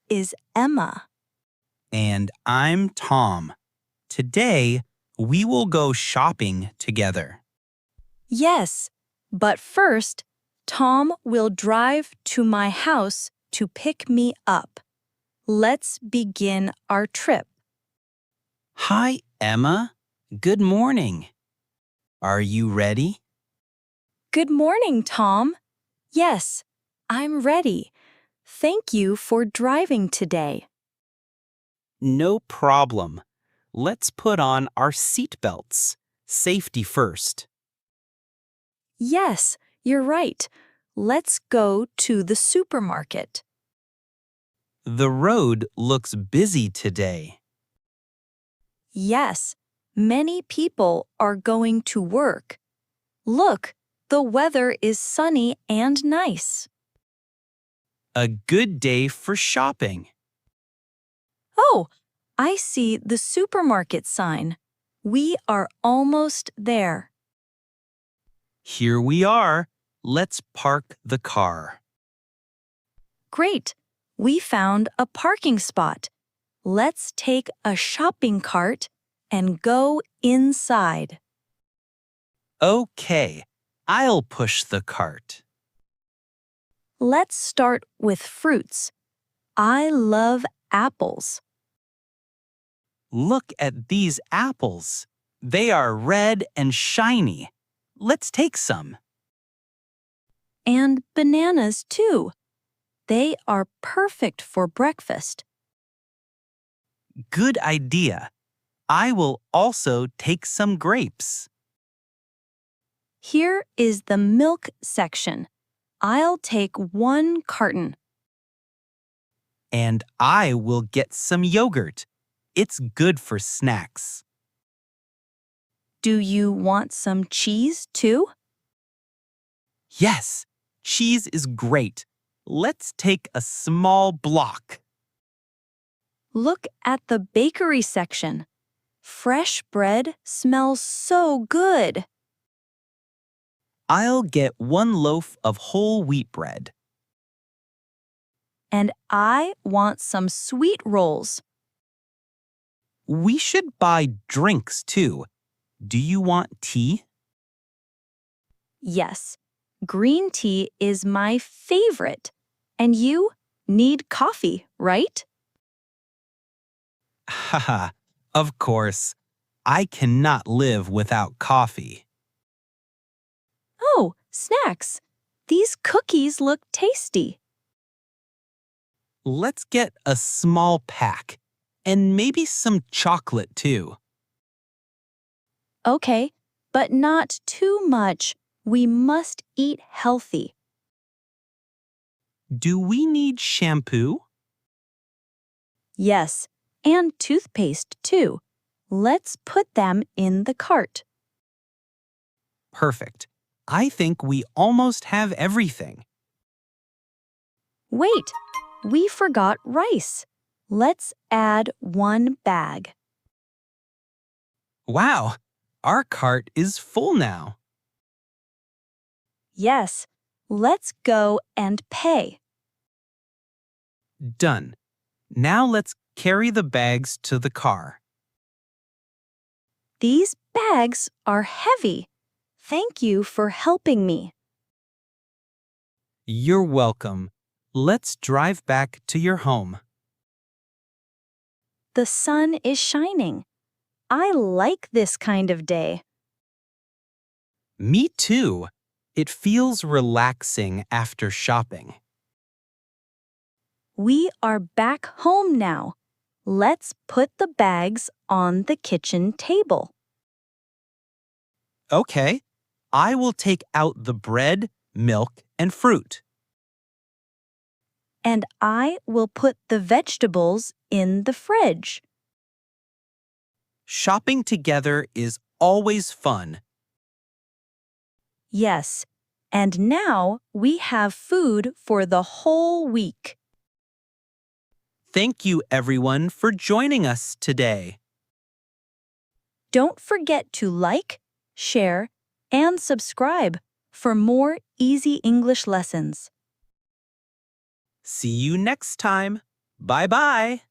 is Emma. And I'm Tom. Today, we will go shopping together. Yes, but first, Tom will drive to my house to pick me up. Let's begin our trip. Hi, Emma. Good morning. Are you ready? Good morning, Tom. Yes, I'm ready. Thank you for driving today. No problem. Let's put on our seatbelts. Safety first. Yes, you're right. Let's go to the supermarket. The road looks busy today. Yes, many people are going to work. Look, the weather is sunny and nice. A good day for shopping. Oh, I see the supermarket sign. We are almost there. Here we are. Let's park the car. Great. We found a parking spot. Let's take a shopping cart and go inside. Okay, I'll push the cart. Let's start with fruits. I love apples. Look at these apples. They are red and shiny. Let's take some. And bananas, too. They are perfect for breakfast. Good idea. I will also take some grapes. Here is the milk section. I'll take 1 carton. And I will get some yogurt. It's good for snacks. Do you want some cheese, too? Yes, cheese is great. Let's take a small block. Look at the bakery section. Fresh bread smells so good. I'll get 1 loaf of whole wheat bread. And I want some sweet rolls. We should buy drinks too. Do you want tea? Yes, green tea is my favorite. And you need coffee, right? Haha, of course. I cannot live without coffee. Oh, snacks. These cookies look tasty. Let's get a small pack and maybe some chocolate too. Okay, but not too much. We must eat healthy. Do we need shampoo? Yes, and toothpaste too. Let's put them in the cart. Perfect. I think we almost have everything. Wait, we forgot rice. Let's add 1 bag. Wow, our cart is full now. Yes, let's go and pay. Done. Now let's carry the bags to the car. These bags are heavy. Thank you for helping me. You're welcome. Let's drive back to your home. The sun is shining. I like this kind of day. Me too. It feels relaxing after shopping. We are back home now. Let's put the bags on the kitchen table. Okay, I will take out the bread, milk, and fruit. And I will put the vegetables in the fridge. Shopping together is always fun. Yes, and now we have food for the whole week. Thank you, everyone, for joining us today. Don't forget to like, share, and subscribe for more easy English lessons. See you next time. Bye-bye.